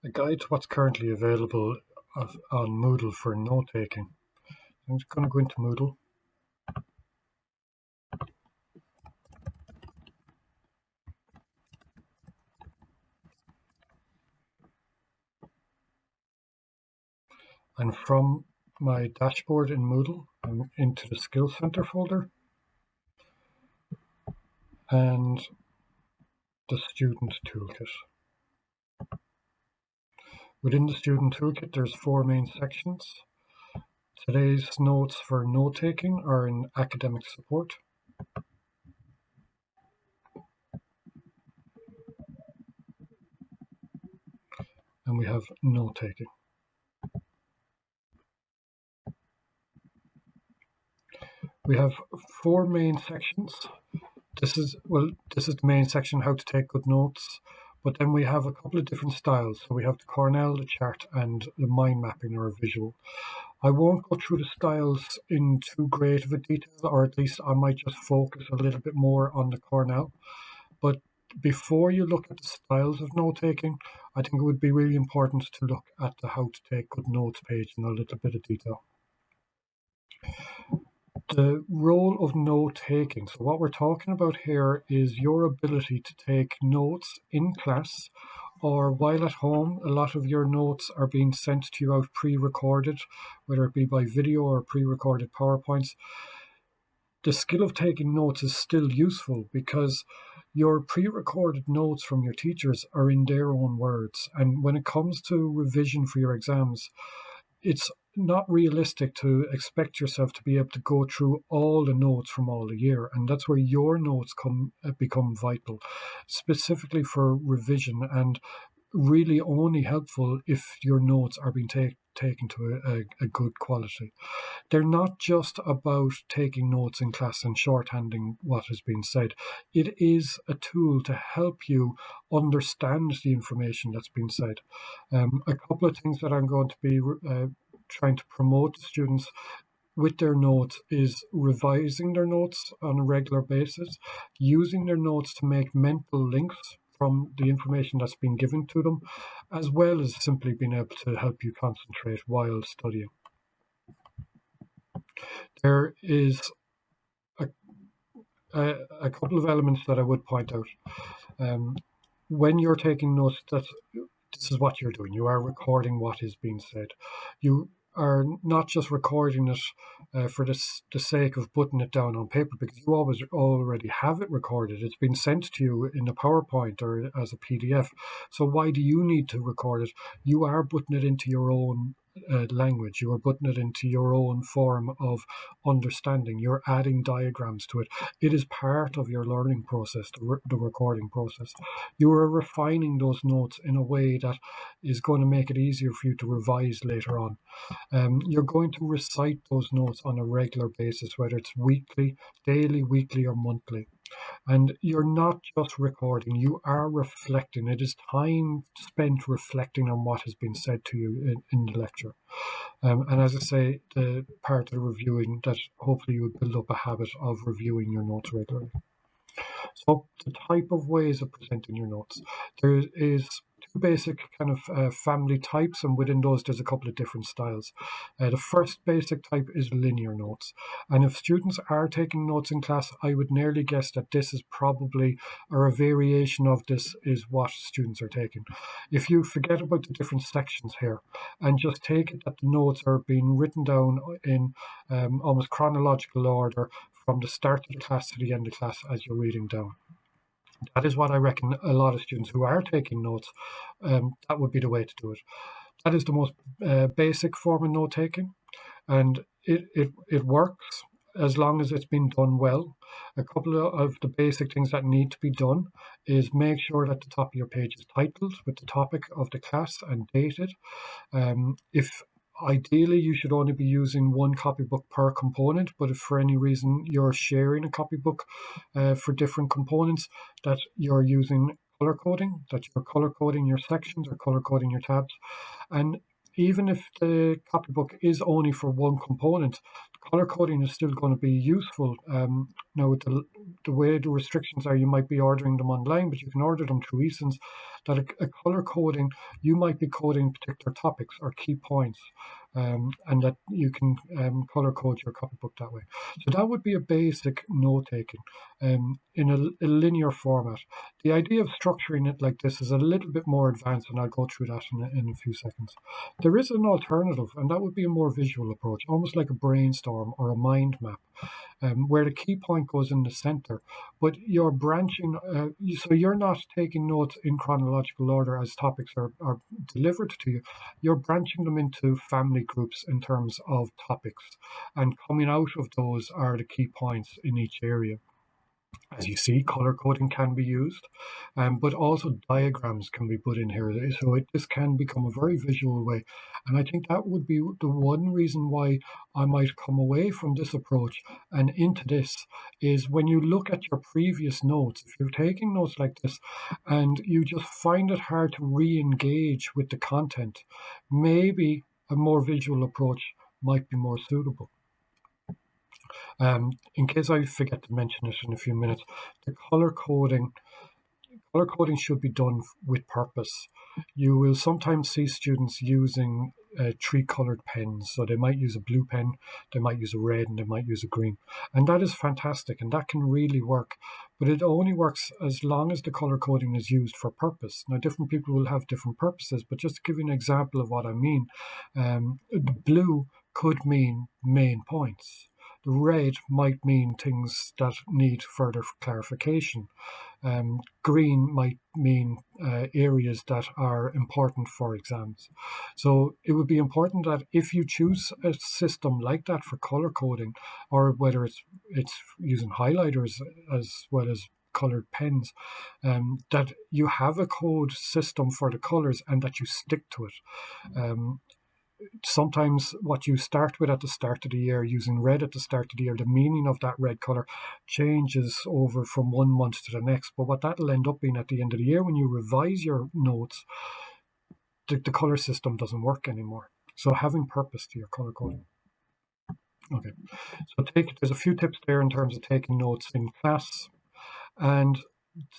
A guide to what's currently available on Moodle for note-taking. I'm just going to go into Moodle. And from my dashboard in Moodle, I'm into the Skills Center folder and the Student Toolkit. Within the Student Toolkit, there's 4 main sections. Today's notes for note-taking are in academic support. And we have note-taking. We have 4 main sections. This is the main section, how to take good notes. But then we have a couple of different styles. So we have the Cornell, the chart, and the mind mapping or visual. I won't go through the styles in too great of a detail, or at least I might just focus a little bit more on the Cornell. But before you look at the styles of note-taking, I think it would be really important to look at the how to take good notes page in a little bit of detail. The role of note-taking. So what we're talking about here is your ability to take notes in class or while at home. A lot of your notes are being sent to you out pre-recorded, whether it be by video or pre-recorded PowerPoints. The skill of taking notes is still useful because your pre-recorded notes from your teachers are in their own words. And when it comes to revision for your exams, it's not realistic to expect yourself to be able to go through all the notes from all the year, and that's where your notes become vital, specifically for revision, and really only helpful if your notes are being taken to a good quality. They're not just about taking notes in class and shorthanding what has been said. It is a tool to help you understand the information that's been said. A couple of things that I'm going to be trying to promote to students with their notes is revising their notes on a regular basis, using their notes to make mental links from the information that's been given to them, as well as simply being able to help you concentrate while studying. There is a couple of elements that I would point out. When you're taking notes, this is what you're doing. You are recording what is being said. You are not just recording it for the sake of putting it down on paper, because you already have it recorded. It's been sent to you in a PowerPoint or as a PDF. So why do you need to record it? You are putting it into your own language. You are putting it into your own form of understanding. You're adding diagrams to it. It is part of your learning process, the recording process. You are refining those notes in a way that is going to make it easier for you to revise later on. You're going to recite those notes on a regular basis, whether it's weekly, daily, weekly, or monthly. And you're not just recording, you are reflecting. It is time spent reflecting on what has been said to you in the lecture. And as I say, the part of the reviewing, that hopefully you would build up a habit of reviewing your notes regularly. So the type of ways of presenting your notes. There is 2 basic kind of family types, and within those there's a couple of different styles. The first basic type is linear notes. And if students are taking notes in class, I would nearly guess that this is probably, or a variation of this is what students are taking. If you forget about the different sections here and just take it that the notes are being written down in almost chronological order from the start of the class to the end of class as you're reading down. That is what I reckon a lot of students who are taking notes, that would be the way to do it. That is the most basic form of note taking, and it works as long as it's been done well. A couple of the basic things that need to be done is make sure that the top of your page is titled with the topic of the class and dated. If Ideally, you should only be using one copybook per component, but if for any reason you're sharing a copybook for different components, that you're using color coding, that you're color coding your sections or color coding your tabs. And even if the copybook is only for one component, color coding is still going to be useful. Now, with the way the restrictions are, you might be ordering them online, but you can order them through eSINs. That a color coding, you might be coding particular topics or key points, and that you can color code your copybook that way. So that would be a basic note taking in a linear format. The idea of structuring it like this is a little bit more advanced, and I'll go through that in a few seconds. There is an alternative, and that would be a more visual approach, almost like a brainstorm or a mind map, where the key point goes in the center, but you're branching, so you're not taking notes in chronological order as topics are delivered to you. You're branching them into family groups in terms of topics, and coming out of those are the key points in each area. As you see, color coding can be used, but also diagrams can be put in here. So this can become a very visual way. And I think that would be the one reason why I might come away from this approach and into this is when you look at your previous notes, if you're taking notes like this and you just find it hard to re-engage with the content, maybe a more visual approach might be more suitable. In case I forget to mention it in a few minutes, the color coding should be done with purpose. You will sometimes see students using tree-colored pens. So they might use a blue pen, they might use a red, and they might use a green. And that is fantastic, and that can really work. But it only works as long as the color coding is used for purpose. Now, different people will have different purposes, but just to give you an example of what I mean, the blue could mean main points. The red might mean things that need further clarification. Green might mean areas that are important for exams. So it would be important that if you choose a system like that for color coding, or whether it's using highlighters as well as colored pens, that you have a code system for the colors and that you stick to it. Sometimes what you start with at the start of the year, using red at the start of the year, the meaning of that red color changes over from 1 month to the next. But what that'll end up being at the end of the year, when you revise your notes, the color system doesn't work anymore. So having purpose to your color coding. Okay, so there's a few tips there in terms of taking notes in class, and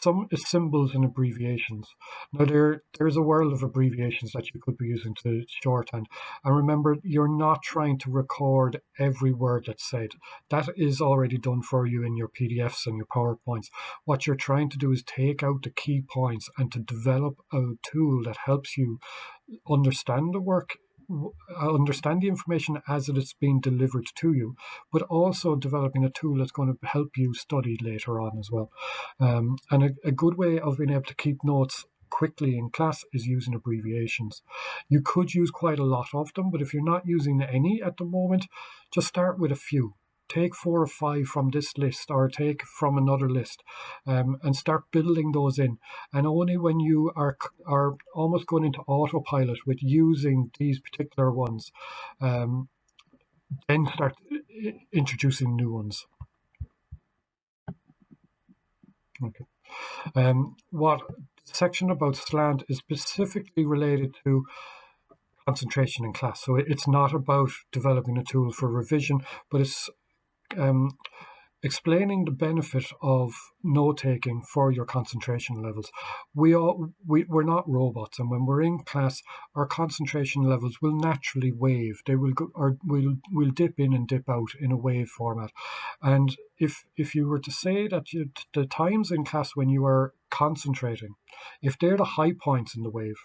some symbols and abbreviations. Now there's a world of abbreviations that you could be using to shorthand. And remember, you're not trying to record every word that's said. That is already done for you in your PDFs and your PowerPoints. What you're trying to do is take out the key points and to develop a tool that helps you understand the work, understand the information as it is being delivered to you, but also developing a tool that's going to help you study later on as well. And a good way of being able to keep notes quickly in class is using abbreviations. You could use quite a lot of them, but if you're not using any at the moment, just start with a few. Take 4 or 5 from this list or take from another list, and start building those in. And only when you are almost going into autopilot with using these particular ones, then start introducing new ones. Okay. What section about slant is specifically related to concentration in class. So it's not about developing a tool for revision, but it's explaining the benefit of note-taking for your concentration levels. We're not robots, and when we're in class, our concentration levels will naturally wave. They will go, or will dip in and dip out in a wave format. And if you were to say that the times in class when you are concentrating, if they're the high points in the wave,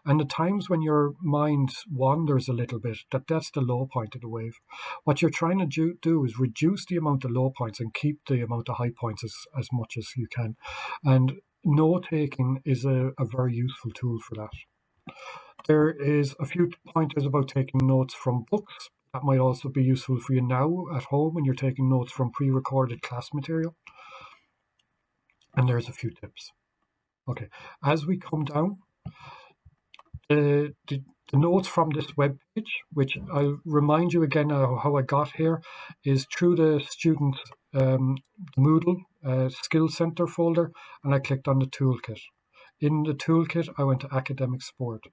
and the times when your mind wanders a little bit, that's the low point of the wave. What you're trying to do is reduce the amount of low points and keep the amount of high points as much as you can. And note-taking is a very useful tool for that. There is a few pointers about taking notes from books. That might also be useful for you now at home when you're taking notes from pre-recorded class material. And there's a few tips. Okay, as we come down, the notes from this web page, which I'll remind you again how I got here, is through the student Moodle Skill Center folder, and I clicked on the toolkit. In the toolkit, I went to academic support.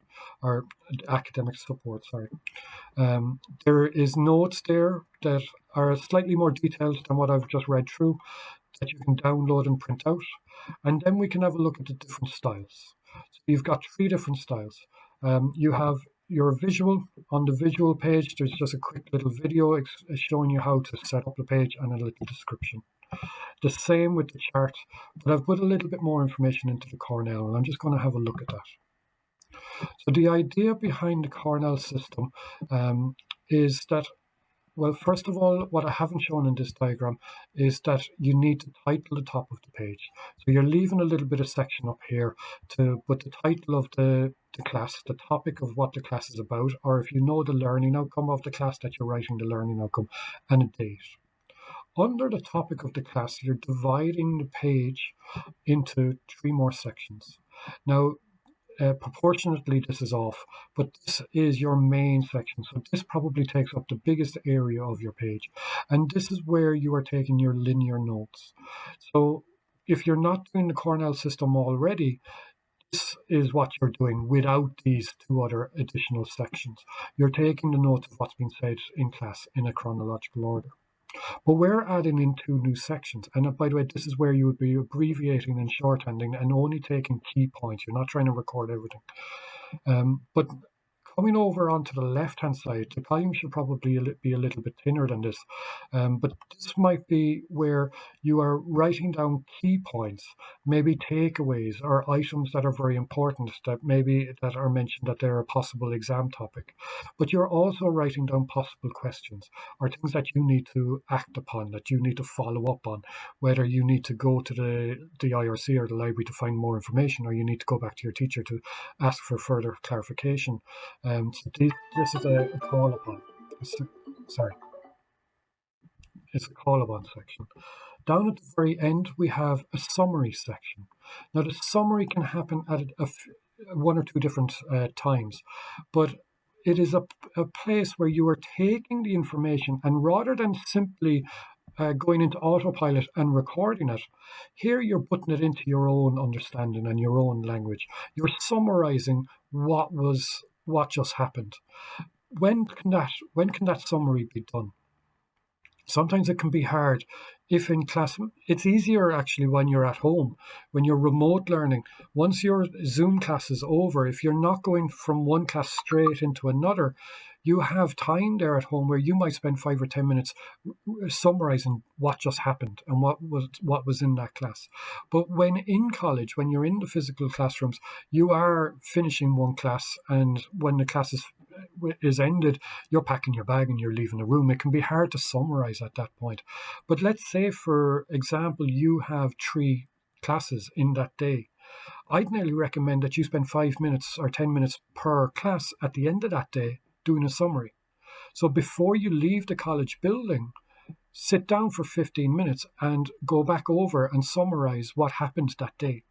Sorry. There is notes there that are slightly more detailed than what I've just read through, that you can download and print out. And then we can have a look at the different styles. So you've got 3 different styles. You have your visual. On the visual page, there's just a quick little video showing you how to set up the page and a little description. The same with the chart, but I've put a little bit more information into the Cornell, and I'm just going to have a look at that. So the idea behind the Cornell system is that, well, first of all, what I haven't shown in this diagram is that you need to title the top of the page. So you're leaving a little bit of section up here to put the title of the class, the topic of what the class is about, or if you know the learning outcome of the class that you're writing the learning outcome, and a date. Under the topic of the class, you're dividing the page into 3 more sections. Now, proportionately this is off, but this is your main section. So this probably takes up the biggest area of your page. And this is where you are taking your linear notes. So if you're not doing the Cornell system already, this is what you're doing without these 2 other additional sections. You're taking the notes of what's been said in class in a chronological order. But we're adding in 2 new sections. And by the way, this is where you would be abbreviating and shorthanding and only taking key points. You're not trying to record everything. But coming over onto the left-hand side, the column should probably be a little bit thinner than this. But this might be where you are writing down key points, maybe takeaways or items that are very important that are mentioned that they're a possible exam topic. But you're also writing down possible questions or things that you need to act upon, that you need to follow up on, whether you need to go to the IRC or the library to find more information, or you need to go back to your teacher to ask for further clarification. So this is a call upon. It's a call upon section. Down at the very end, we have a summary section. Now, the summary can happen at 1 or 2 different times, but it is a place where you are taking the information, and rather than simply going into autopilot and recording it, here you're putting it into your own understanding and your own language. You're summarizing what just happened. When can that summary be done? Sometimes it can be hard. If in class, it's easier actually when you're at home, when you're remote learning. Once your Zoom class is over, if you're not going from one class straight into another, you have time there at home where you might spend 5 or 10 minutes summarizing what just happened and what was in that class. But when in college, when you're in the physical classrooms, you are finishing one class, and when the class is ended, you're packing your bag and you're leaving the room. It can be hard to summarize at that point. But let's say, for example, you have 3 classes in that day. I'd nearly recommend that you spend 5 minutes or 10 minutes per class at the end of that day doing a summary. So before you leave the college building, sit down for 15 minutes and go back over and summarize what happened that day.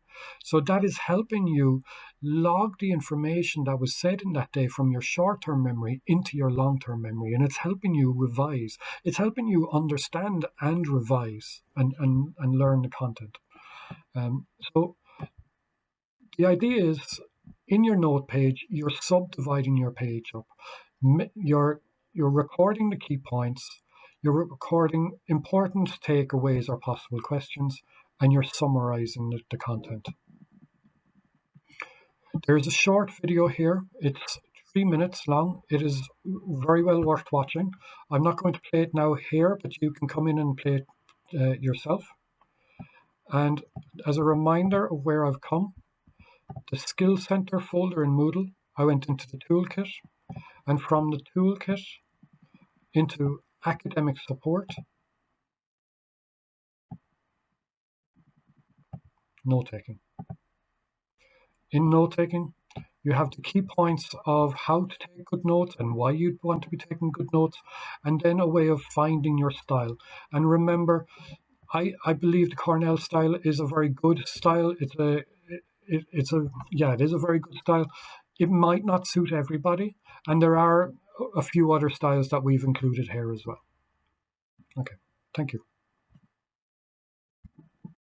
So that is helping you log the information that was said in that day from your short-term memory into your long-term memory, and it's helping you revise. It's helping you understand and revise and learn the content. So the idea is, in your note page, you're subdividing your page up. You're recording the key points, you're recording important takeaways or possible questions, and you're summarizing the content. There's a short video here. It's 3 minutes long. It is very well worth watching. I'm not going to play it now here, but you can come in and play it yourself. And as a reminder of where I've come, the Skill Center folder in Moodle, I went into the toolkit, and from the toolkit into academic support, note-taking. In note-taking, you have the key points of how to take good notes and why you'd want to be taking good notes, and then a way of finding your style. And remember, I believe the Cornell style is a very good style. It is a very good style. It might not suit everybody, and there are a few other styles that we've included here as well. Okay, thank you.